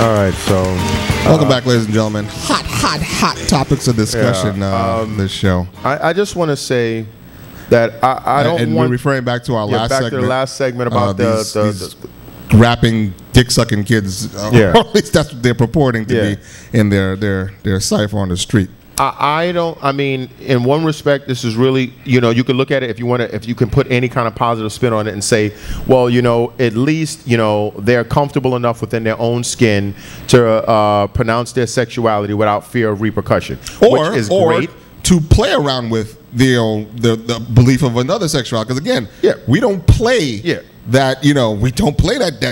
All right, so welcome back, ladies and gentlemen. Hot topics of discussion. This show. I just want to say that I don't and want. We're referring back to our last back segment. to the last segment about these rapping, dick-sucking kids. Or at least that's what they're purporting to be in their cipher on the street. I mean, in one respect, this is really, you know, you can look at it if you want to, if you can put any kind of positive spin on it and say, well, you know, at least, you know, they're comfortable enough within their own skin to pronounce their sexuality without fear of repercussion, which is great. To play around with the belief of another sexuality, because again, we don't play that, you know, we don't play that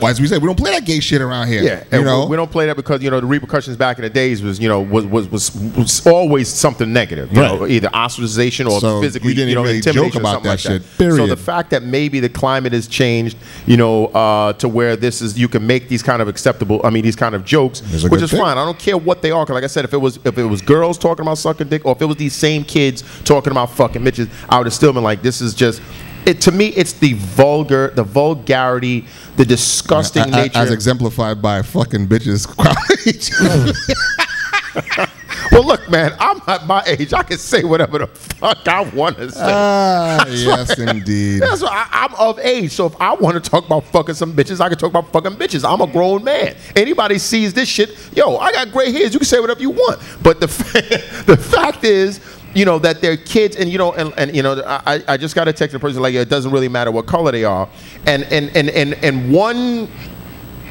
as we say, we don't play that gay shit around here. Yeah, and we don't play that because, you know, the repercussions back in the days was, you know, was always something negative, you know, either ostracization or physically, you know, intimidation or something like that. So the fact that maybe the climate has changed, you know, to where this is, you can make these kind of acceptable, I mean, these kind of jokes, which is fine. I don't care what they are, because like I said, if it was girls talking about sucking dick, or if it was these same kids talking about fucking bitches, I would have still been like, this is just. To me, it's the vulgarity, the disgusting nature. As exemplified by fucking bitches. Well, look, man, I'm at my age. I can say whatever the fuck I want to say. Yes, indeed. That's why I'm of age. So if I want to talk about fucking some bitches, I can talk about fucking bitches. I'm a grown man. Anybody sees this shit, yo, I got gray hairs. You can say whatever you want. But the fact is, you know, that they're kids, and you know, and you know, I just got a text from a person like, it doesn't really matter what color they are, and one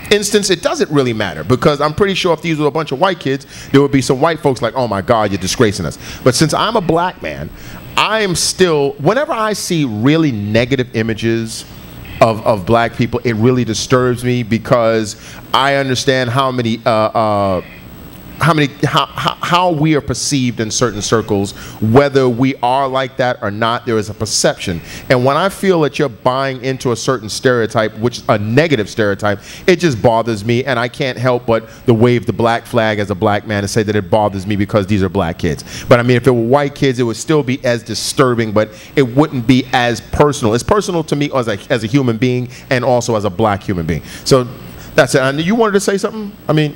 instance, it doesn't really matter, because I'm pretty sure if these were a bunch of white kids, there would be some white folks like, oh my God, you're disgracing us. But since I'm a black man, I am still, whenever I see really negative images of black people, it really disturbs me, because I understand how we are perceived in certain circles, whether we are like that or not. There is a perception, and when I feel that you're buying into a certain stereotype, which is a negative stereotype, it just bothers me, and I can't help but to wave the black flag as a black man and say that it bothers me because these are black kids. But I mean, if it were white kids, it would still be as disturbing, but it wouldn't be as personal. It's personal to me as a human being, and also as a black human being. So that's it. And you wanted to say something? I mean.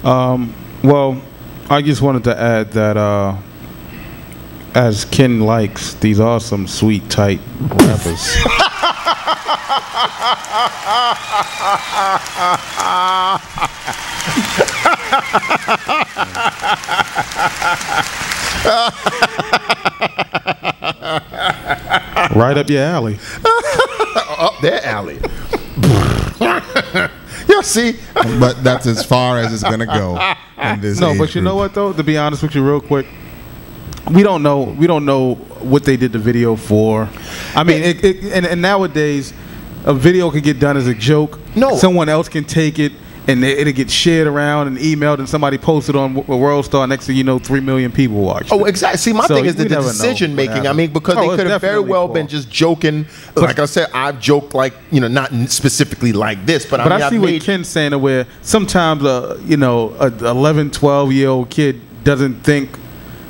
Well, I just wanted to add that as Ken likes, these are some sweet, tight rappers. Right up your alley. Up their alley. You see, but that's as far as it's gonna go. In this but you know what though? To be honest with you, real quick, we don't know what they did the video for. I mean, and nowadays, a video can get done as a joke. Someone else can take it, and it'll get shared around and emailed, and somebody posted on World Star. Next thing you know, 3 million people watch. Oh, exactly. See, my thing is the decision making. I mean, because they could have very well been just joking. Like I said, I've joked, like, you know, not specifically like this, but I mean, I see what Ken's saying, where sometimes you know, a 11, 12-year-old kid doesn't think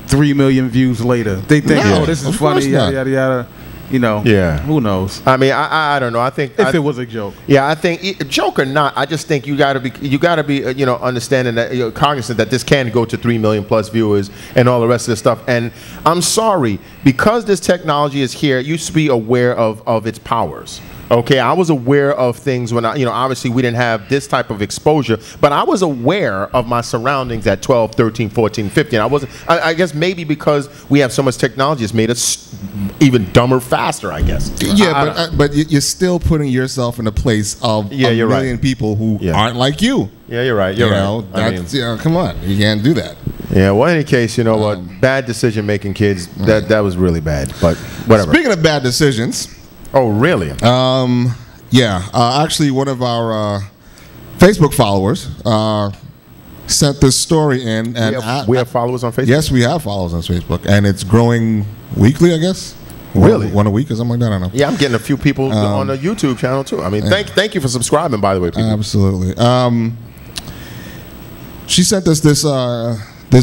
3 million views later. They think, oh, this is funny, yada yada yada. You know, who knows? I mean, I don't know. I think if it was a joke, I think joke or not, I just think you got to be you know, understanding that, you're cognizant that this can go to 3 million plus viewers and all the rest of this stuff. And I'm sorry, because this technology is here, you should be aware of its powers. Okay, I was aware of things when you know, obviously we didn't have this type of exposure, but I was aware of my surroundings at 12, 13, 14, 15. I guess maybe because we have so much technology, it's made us even dumber faster, I guess. Yeah, but you're still putting yourself in a place of a million people who aren't like you. Yeah, you're right. You're right. That's, you know, come on, you can't do that. Yeah, well, in any case, you know what? Bad decision making, kids. That was really bad, but whatever. Speaking of bad decisions. Oh, really? Actually, one of our Facebook followers sent this story in, and we have followers on Facebook. Yes, we have followers on Facebook, and it's growing weekly, I guess. Really? One a week or something like that. I don't know. Yeah, I'm getting a few people on the YouTube channel too. I mean, thank you for subscribing, by the way, people. Absolutely. She sent us this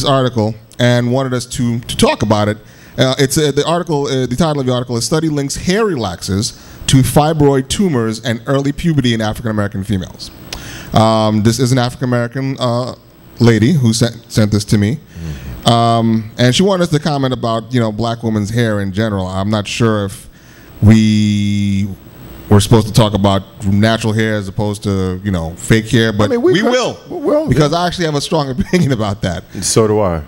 article and wanted us to talk about it. The article. The title of the article is "Study Links Hair Relaxers to Fibroid Tumors and Early Puberty in African American Females." This is an African American lady who sent this to me. And she wanted us to comment about, black women's hair in general. I'm not sure if we're supposed to talk about natural hair as opposed to, fake hair, but we will. Because I actually have a strong opinion about that. So do I.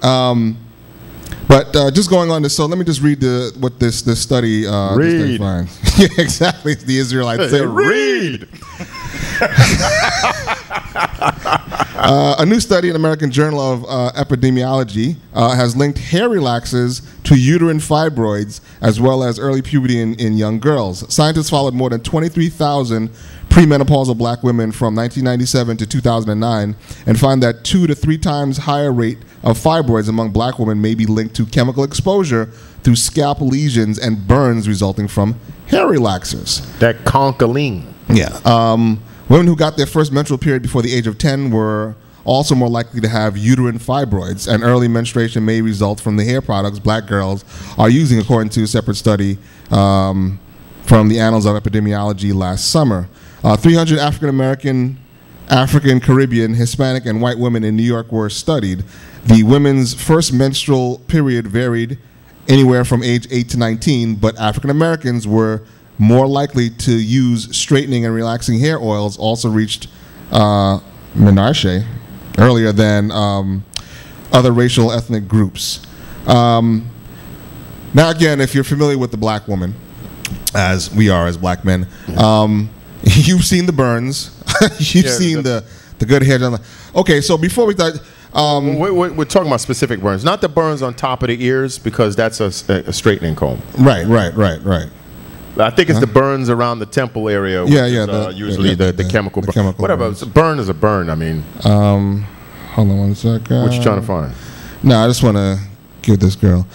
But just going on this, so let me just read what this study read. finds. Yeah, exactly. It's the Israelites say, read. A new study in American Journal of Epidemiology has linked hair relaxers to uterine fibroids as well as early puberty in young girls. Scientists followed more than 23,000 premenopausal black women from 1997 to 2009 and find that 2 to 3 times higher rate of fibroids among black women may be linked to chemical exposure through scalp lesions and burns resulting from hair relaxers. That concholine. Yeah. Women who got their first menstrual period before the age of 10 were also more likely to have uterine fibroids, and early menstruation may result from the hair products black girls are using, according to a separate study from the Annals of Epidemiology last summer. 300 African American, African, Caribbean, Hispanic, and white women in New York were studied. The women's first menstrual period varied anywhere from age 8 to 19, but African Americans were more likely to use straightening and relaxing hair oils, also reached menarche earlier than other racial ethnic groups. Now again, if you're familiar with the black woman, as we are as black men, you've seen the burns, you've seen the good hair. Okay, so before we start, we're talking about specific burns, not the burns on top of the ears, because that's a straightening comb. Right. I think it's the burns around the temple area. Usually the chemical burn. Whatever. A burn is a burn. I mean. Hold on one second. What you trying to find? No, I just want to give this girl,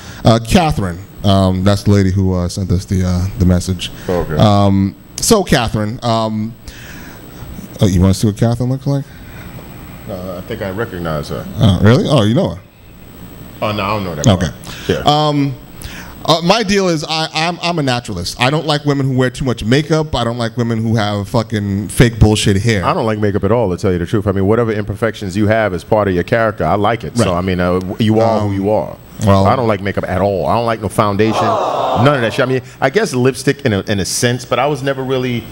Catherine. That's the lady who sent us the message. Okay. So Catherine, you want to see what Catherine looks like? I think I recognize her. Oh, really? Oh, you know her? Oh no, I don't know that. Okay. Yeah. My deal is I'm a naturalist. I don't like women who wear too much makeup. I don't like women who have fucking fake bullshit hair. I don't like makeup at all, to tell you the truth. I mean, whatever imperfections you have as part of your character, I like it. Right. So, I mean, you are who you are. Well, I don't like makeup at all. I don't like no foundation, none of that shit. I mean, I guess lipstick in a sense, but I was never really...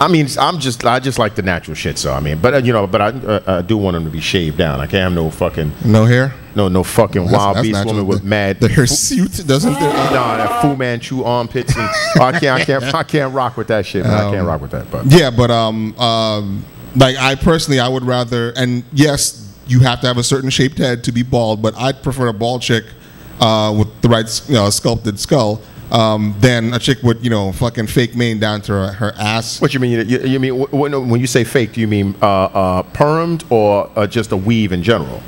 I mean, I just like the natural shit. So I mean, but I do want them to be shaved down. I can't have no fucking hair. No fucking wild beast woman with mad the hirsute doesn't. No, that Fu Manchu armpits. And, I can't rock with that shit. Man. I can't rock with that. But yeah, but like I personally, I would rather. And yes, you have to have a certain shaped head to be bald, but I'd prefer a bald chick with the right sculpted skull. Than a chick with fucking fake mane down to her ass. What you mean? You mean when you say fake? Do you mean permed or just a weave in general?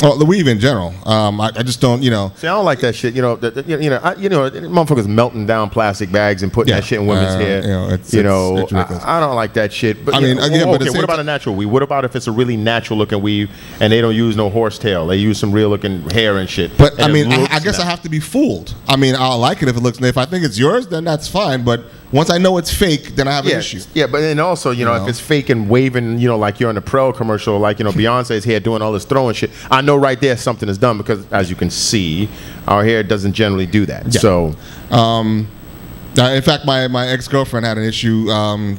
Oh, the weave in general. I just don't, See, I don't like that shit. Motherfuckers melting down plastic bags and putting that shit in women's hair. It's ridiculous. I don't like that shit. But I mean, again, okay. What about a natural weave? What about if it's a really natural looking weave and they don't use no horsetail? They use some real looking hair and shit. But I mean, I guess I have to be fooled. I mean, I'll like it if it looks. If I think it's yours, then that's fine. But once I know it's fake, then I have an issue. Yeah, but then also, if it's fake and waving, like you're in a Prel commercial, like, Beyonce's hair doing all this throwing shit, I know right there something is done because, as you can see, our hair doesn't generally do that. Yeah. So, in fact, my ex-girlfriend had an issue.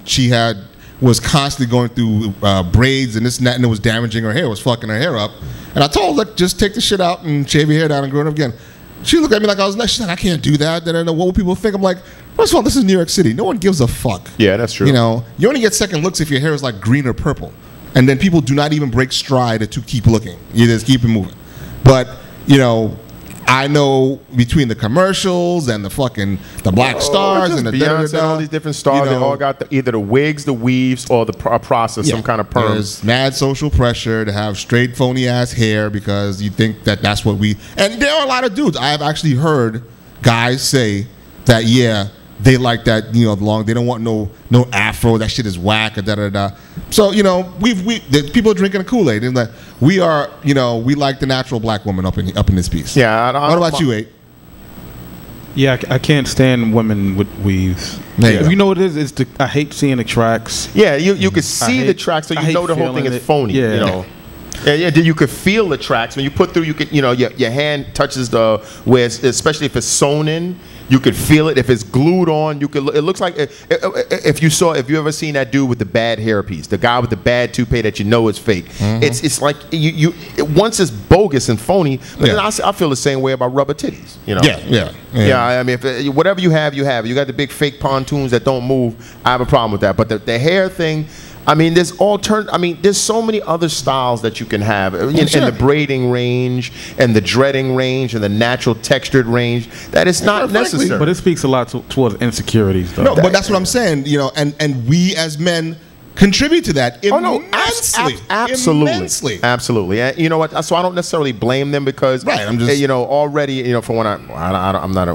She was constantly going through braids and this and that, and it was damaging her hair. It was fucking her hair up. And I told her, just take the shit out and shave your hair down and grow it up again. She looked at me like I was nuts. She's like, I can't do that. Then I know what will people think. I'm like, first of all, this is New York City. No one gives a fuck. Yeah, that's true. You only get second looks if your hair is like green or purple. And then people do not even break stride to keep looking. You just keep it moving. But, I know between the commercials and the black stars and the Beyonce and all these different stars, they all got either the wigs, the weaves, or the process, some kind of perm. There's mad social pressure to have straight, phony ass hair because you think that's what we. And there are a lot of dudes. I have actually heard guys say that they like that long. They don't want no afro. That shit is whack. Da da da. So the people are drinking a Kool-Aid. And like we are, we like the natural black woman up in this piece. Yeah. What about you, 8? Yeah, I can't stand women with weaves. You know what it is? I hate seeing the tracks. Yeah, you can see the tracks, so you know the whole thing is phony. Yeah. You know. Yeah. You could feel the tracks when you put through. You could, your hand touches especially if it's sewn in. You could feel it. If it's glued on, you could. It looks like if you ever seen that dude with the bad hairpiece, the guy with the bad toupee that you know is fake. It's like once it's bogus and phony. But then I feel the same way about rubber titties. Yeah. I mean, whatever you have, you have. You got the big fake pontoons that don't move. I have a problem with that. But the hair thing. I mean, there's so many other styles that you can have in the braiding range and the dreading range and the natural textured range that it's not necessary. But it speaks a lot towards insecurities, though. No, but that's what I'm saying. And we as men contribute to that immensely. Absolutely. Absolutely. And you know what? So I don't necessarily blame them because, I'm just, already, for when I'm not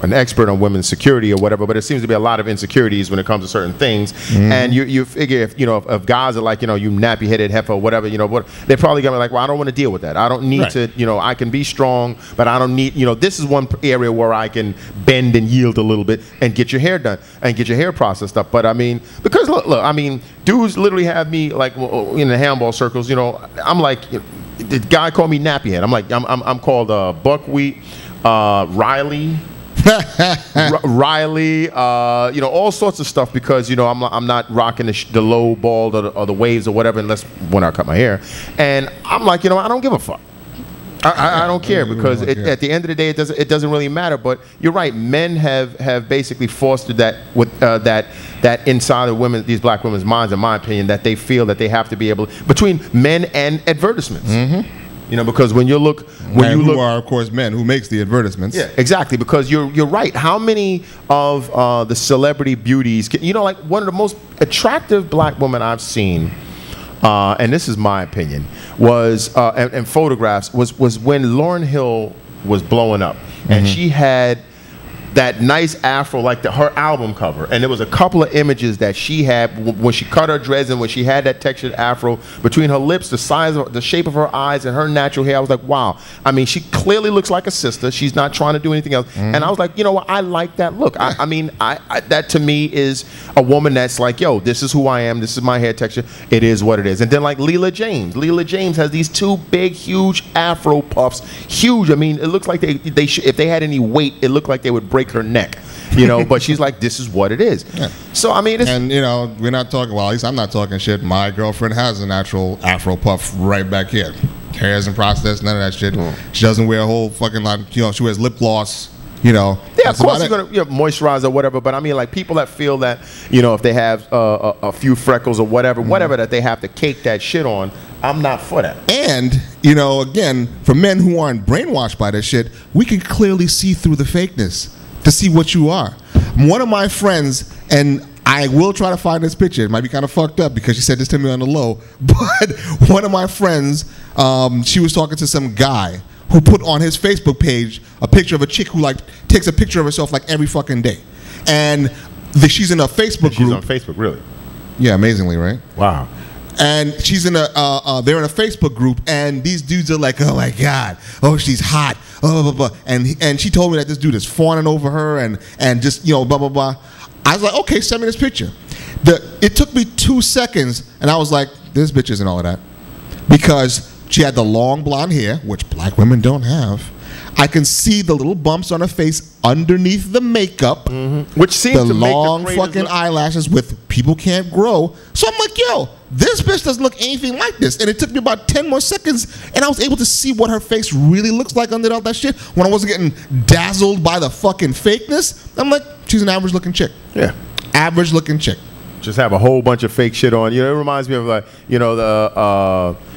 an expert on women's security or whatever, but it seems to be a lot of insecurities when it comes to certain things. And you figure if guys are like, you nappy headed heifer or whatever, they're probably gonna be like, well, I don't want to deal with that. I don't need to, I can be strong, but I don't need, this is one area where I can bend and yield a little bit and get your hair done and get your hair processed up. But I mean, because look, I mean, dudes literally have me like in the handball circles. I'm like, the guy called me nappy head. I'm like, I'm called Buckwheat, Riley, Riley, all sorts of stuff because I'm not rocking the low ball or the waves or whatever unless when I cut my hair, and I'm like, I don't give a fuck. I don't care because at the end of the day, it doesn't really matter. But you're right. Men have basically fostered that with that inside of these black women's minds, in my opinion, that they feel that they have to be able between men and advertisements. Because when you look, who are of course men who makes the advertisements. Yeah, exactly. Because you're right. How many of the celebrity beauties? Like one of the most attractive black women I've seen. And this is my opinion, was and photographs was when Lauryn Hill was blowing up, and she had that nice afro like her album cover, and there was a couple of images that she had when she cut her dreads and when she had that textured afro between her lips, the shape of her eyes and her natural hair. I was like, wow. I mean, she clearly looks like a sister. She's not trying to do anything else. And I was like, you know what? I like that look. I mean, that to me is a woman that's like, yo, this is who I am. This is my hair texture. It is what it is. And then like Leela James. Leela James has these two big, huge afro puffs. Huge. I mean, it looks like if they had any weight, it looked like they would break her neck, but she's like, this is what it is. So I mean, we're not talking, well, at least I'm not talking shit. My girlfriend has a natural afro puff right back here. Hair isn't processed, none of that shit. She doesn't wear a whole fucking lot, she wears lip gloss, Yeah, of course you're gonna moisturize or whatever, but I mean, like people that feel that, if they have a few freckles or whatever that they have to cake that shit on, I'm not for that. And, again, for men who aren't brainwashed by this shit, we can clearly see through the fakeness to see what you are. One of my friends, and I will try to find this picture. It might be kind of fucked up because she said this to me on the low, but one of my friends, she was talking to some guy who put on his Facebook page a picture of a chick who like takes a picture of herself like every fucking day. And she's in a Facebook group. She's on Facebook, really? Yeah, amazingly, right? Wow. And she's in they're in a Facebook group, and these dudes are like, oh my God, oh she's hot, blah blah blah, and she told me that this dude is fawning over her and just blah blah blah. I was like, okay, send me this picture. It took me 2 seconds, and I was like, this bitch isn't all of that, because she had the long blonde hair, which black women don't have. I can see the little bumps on her face underneath the makeup, which seems the to long make the fucking eyelashes with people can't grow. So I'm like, yo, this bitch doesn't look anything like this. And it took me about 10 more seconds, and I was able to see what her face really looks like under all that shit. When I wasn't getting dazzled by the fucking fakeness, I'm like, she's an average looking chick. Yeah, average looking chick. Just have a whole bunch of fake shit on. It reminds me of like,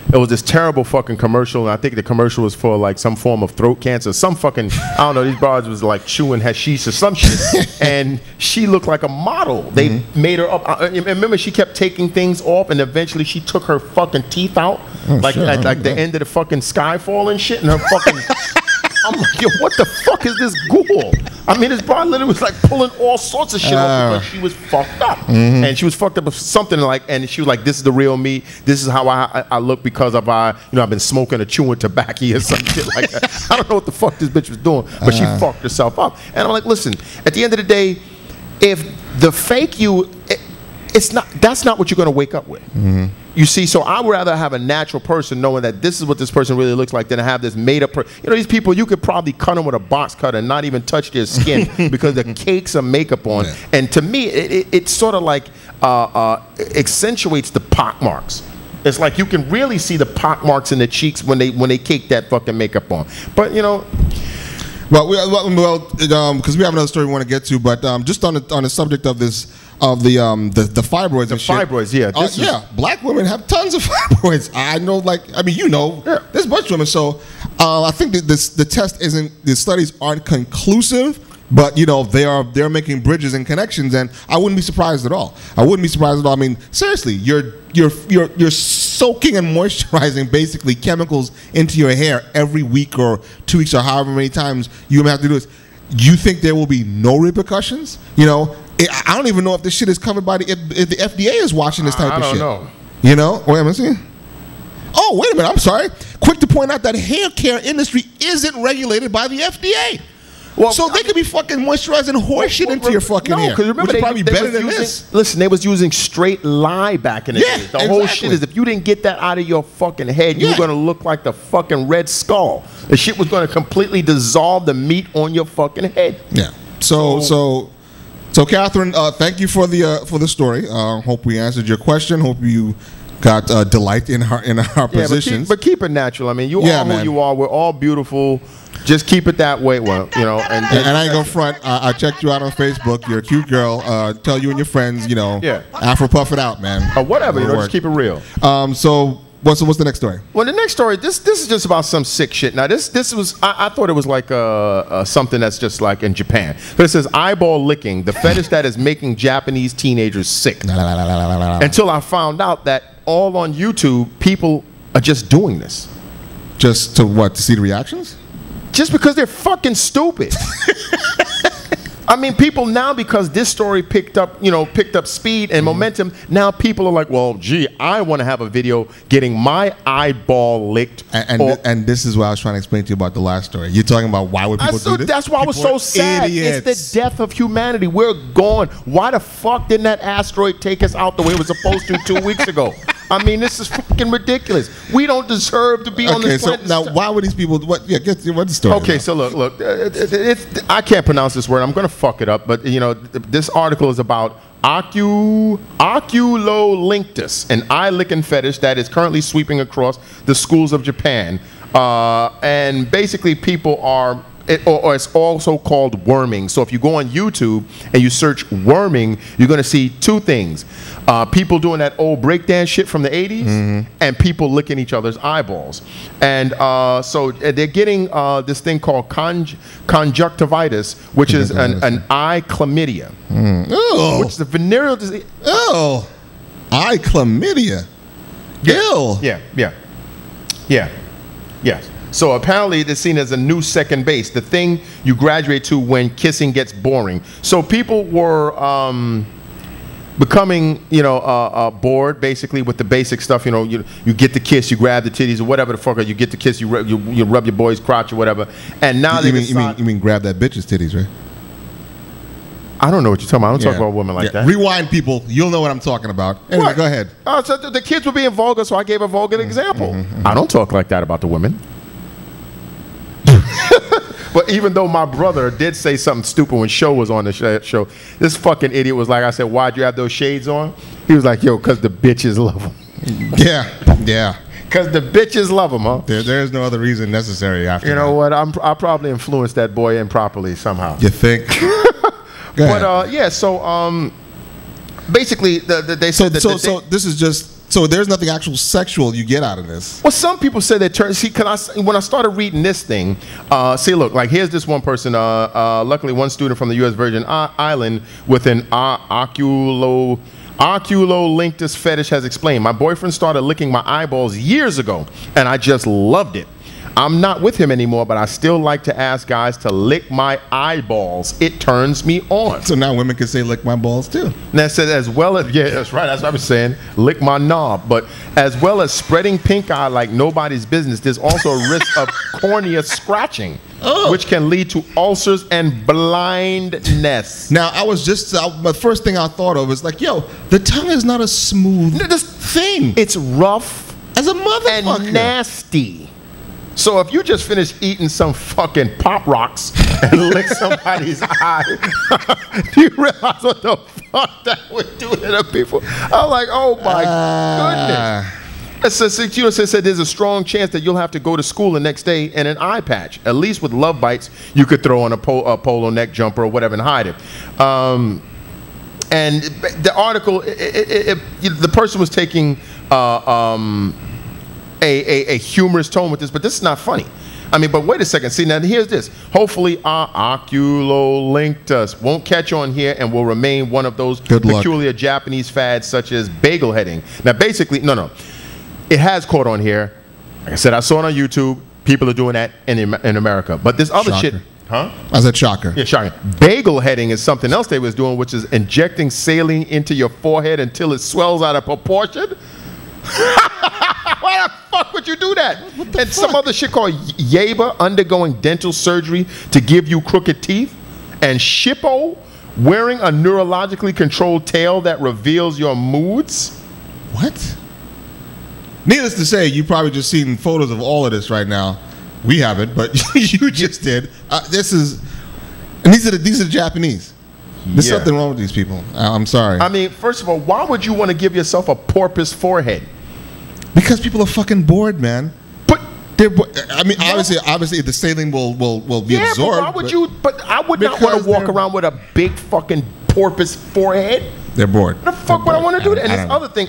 it was this terrible fucking commercial, and I think the commercial was for like some form of throat cancer, some fucking, I don't know, these broads was like chewing hashish or some shit, and she looked like a model. They made her up. And remember, she kept taking things off, and eventually she took her fucking teeth out, like the end of the fucking Skyfall and shit, and her fucking I'm like, yo, what the fuck is this ghoul? I mean, this broad literally was like pulling all sorts of shit off because she was fucked up. And she was fucked up with something like, and she was like, this is the real me. This is how I look because of, I've been smoking or chewing tobacco or some shit like that. I don't know what the fuck this bitch was doing, but she fucked herself up. And I'm like, listen, at the end of the day, if the fake you, that's not what you're going to wake up with. You see, so I would rather have a natural person knowing that this is what this person really looks like than to have this made up person. You know, these people, you could probably cut them with a box cutter and not even touch their skin because the cakes of makeup on. And to me, it sort of like accentuates the pock marks. It's like you can really see the pock marks in the cheeks when they cake that fucking makeup on. But, you know. Well, because we have another story we want to get to, but just on the subject of this, of the fibroids. The fibroids, yeah. Black women have tons of fibroids. I know, there's a bunch of women. So I think that the studies aren't conclusive, but you know they're making bridges and connections, and I wouldn't be surprised at all. I mean, seriously, you're soaking and moisturizing basically chemicals into your hair every week or 2 weeks or however many times you have to do this. You think there will be no repercussions? You know, I don't even know if this shit is covered by if the FDA is watching this type of shit. I don't know. You know? Wait, am I seeing? Oh, wait a minute. I'm sorry. Quick to point out that hair care industry isn't regulated by the FDA. Well, so they could be fucking moisturizing horse shit into your fucking hair. Because remember, probably better than this. Listen, they was using straight lye back in the day. The whole shit is if you didn't get that out of your fucking head, you were going to look like the fucking Red Skull. The shit was going to completely dissolve the meat on your fucking head. Yeah. So Catherine, thank you for the story. Hope we answered your question. Hope you got delight in our positions. But keep it natural. I mean, you are who you are. We're all beautiful. Just keep it that way. Well, you know, and I ain't gonna front. I checked you out on Facebook. You're a cute girl. Tell you and your friends, you know, Afro puff it out, man. Or whatever. You know, just keep it real. So what's the next story? Well, the next story. This is just about some sick shit. Now, this was I thought it was like something that's just like in Japan. But it says eyeball licking, the fetish that is making Japanese teenagers sick. Until I found out that all on YouTube, people are just doing this. Just to what? To see the reactions? Just because they're fucking stupid. I mean, people now, because this story picked up speed and momentum, now people are like, well, gee, I want to have a video getting my eyeball licked. And this is what I was trying to explain to you about the last story. You're talking about why would people do this? That's why I was so sad. Idiots. It's the death of humanity. We're gone. Why the fuck didn't that asteroid take us out the way it was supposed to 2 weeks ago? I mean, this is fucking ridiculous. We don't deserve to be on this planet. Okay, so now why would these people? What's the story? Okay, so look. I can't pronounce this word. I'm going to fuck it up. But you know, this article is about oculolinctus, an eye-licking fetish that is currently sweeping across the schools of Japan. And basically, people are. Or it's also called worming. So if you go on YouTube and you search worming, you're going to see two things. People doing that old breakdance shit from the 80s and people licking each other's eyeballs. And so they're getting this thing called conjunctivitis, which is an eye-chlamydia. Which is a venereal disease. Oh, eye-chlamydia. Ew. Yeah. Yes. So apparently it's seen as a new second base, the thing you graduate to when kissing gets boring. So people were becoming, bored basically with the basic stuff. You know, you get the kiss, you grab the titties or whatever the fuck. You get the kiss, you rub your boy's crotch or whatever. And now you mean grab that bitch's titties, right? I don't know what you're talking about. I don't talk about women like that. Rewind, people. You'll know what I'm talking about. Anyway, go ahead. So the kids were being vulgar, so I gave a vulgar example. I don't talk like that about the women. But even though my brother did say something stupid when Show was on the show, this fucking idiot was like, I said, why'd you have those shades on? He was like, yo, because the bitches love them. Yeah. Because the bitches love them, huh? There's no other reason necessary after that. You know what? I probably influenced that boy improperly somehow. You think? But so basically, they said that. So this is just. So there's nothing actual sexual you get out of this. Well, some people say they turn. See, when I started reading this thing, see, look, like here's this one person. Luckily, one student from the U.S. Virgin Island with an oculolinctus fetish has explained. My boyfriend started licking my eyeballs years ago, and I just loved it. I'm not with him anymore, but I still like to ask guys to lick my eyeballs. It turns me on. So now women can say lick my balls too. And that said, as well as, yeah, that's right, that's what I was saying, lick my knob. But as well as spreading pink eye like nobody's business, there's also a risk of cornea scratching, which can lead to ulcers and blindness. Now, the first thing I thought of is like, yo, the tongue is not a smooth thing. It's rough as a motherfucker. And nasty. So if you just finished eating some fucking Pop Rocks and lick somebody's eye, do you realize what the fuck that would do to the people? I'm like, oh my goodness. It says there's a strong chance that you'll have to go to school the next day in an eye patch. At least with love bites, you could throw on a polo neck jumper or whatever and hide it. And the article, the person was taking a humorous tone with this, but this is not funny. I mean, but wait a second. See, now here's this. Hopefully our oculolinctus won't catch on here and will remain one of those peculiar Japanese fads such as bagel heading. Now, basically, no. It has caught on here. Like I said, I saw it on YouTube. People are doing that in America. But this other shit... Huh? I said shocker. Yeah, shocker. Bagel heading is something else they was doing, which is injecting saline into your forehead until it swells out of proportion. Why the fuck would you do that? And some other shit called Yaba, undergoing dental surgery to give you crooked teeth. And Shippo, wearing a neurologically controlled tail that reveals your moods. What? Needless to say, you probably just seen photos of all of this right now. We haven't, but you just did. These are the Japanese. There's something wrong with these people. I'm sorry. I mean, first of all, why would you want to give yourself a porpoise forehead? Because people are fucking bored, man. But I mean, obviously, the saline will be absorbed. But why would you? But I would not want to walk around with a big fucking porpoise forehead. They're bored. What the fuck would I want to do that? And this other thing,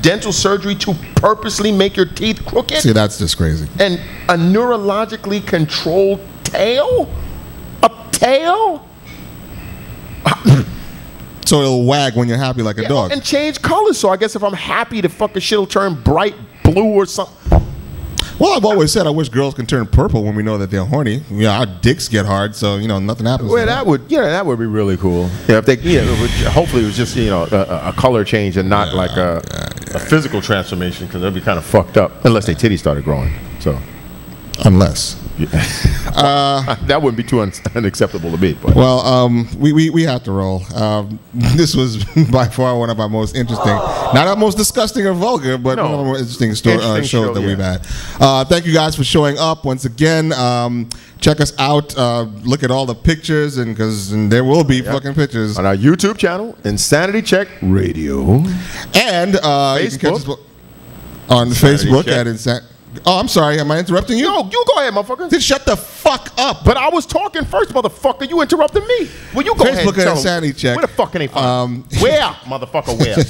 dental surgery to purposely make your teeth crooked. See, that's just crazy. And a neurologically controlled tail, a tail. So it'll wag when you're happy like a dog. And change colors. So I guess if I'm happy, the fucking shit'll turn bright blue or something. Well, I've always said I wish girls can turn purple when we know that they're horny. Our dicks get hard, so nothing happens. Well, that would be really cool. Yeah, if they, hopefully it was just a color change and not a physical transformation, because that'd be kind of fucked up unless their titties started growing. So, unless. That wouldn't be too unacceptable to me. But. Well, we have to roll. This was by far one of our most interesting, not our most disgusting or vulgar, but one of our more interesting shows that we've had. Thank you guys for showing up once again. Check us out. Look at all the pictures, and there will be fucking pictures on our YouTube channel, Insanity Check Radio, and you can catch us on Facebook at Insanity. Oh, I'm sorry. Am I interrupting you? No, you go ahead, motherfucker. Then shut the fuck up. But I was talking first, motherfucker. You interrupted me. Well, you go ahead and tell Insanity Check. Where the fuck can they find where, motherfucker, where?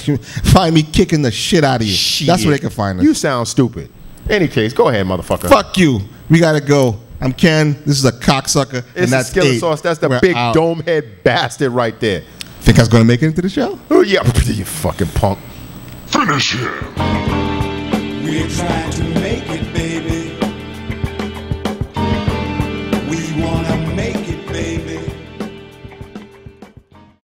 Find me kicking the shit out of you. Shit. That's where they can find us. You sound stupid. Any case, go ahead, motherfucker. Fuck you. We gotta go. I'm Ken. This is a cocksucker. And that's Skillet Sauce. That's the big dome head bastard right there. Think I was gonna make it into the show? Oh, yeah. You fucking punk. Finish him. We tried to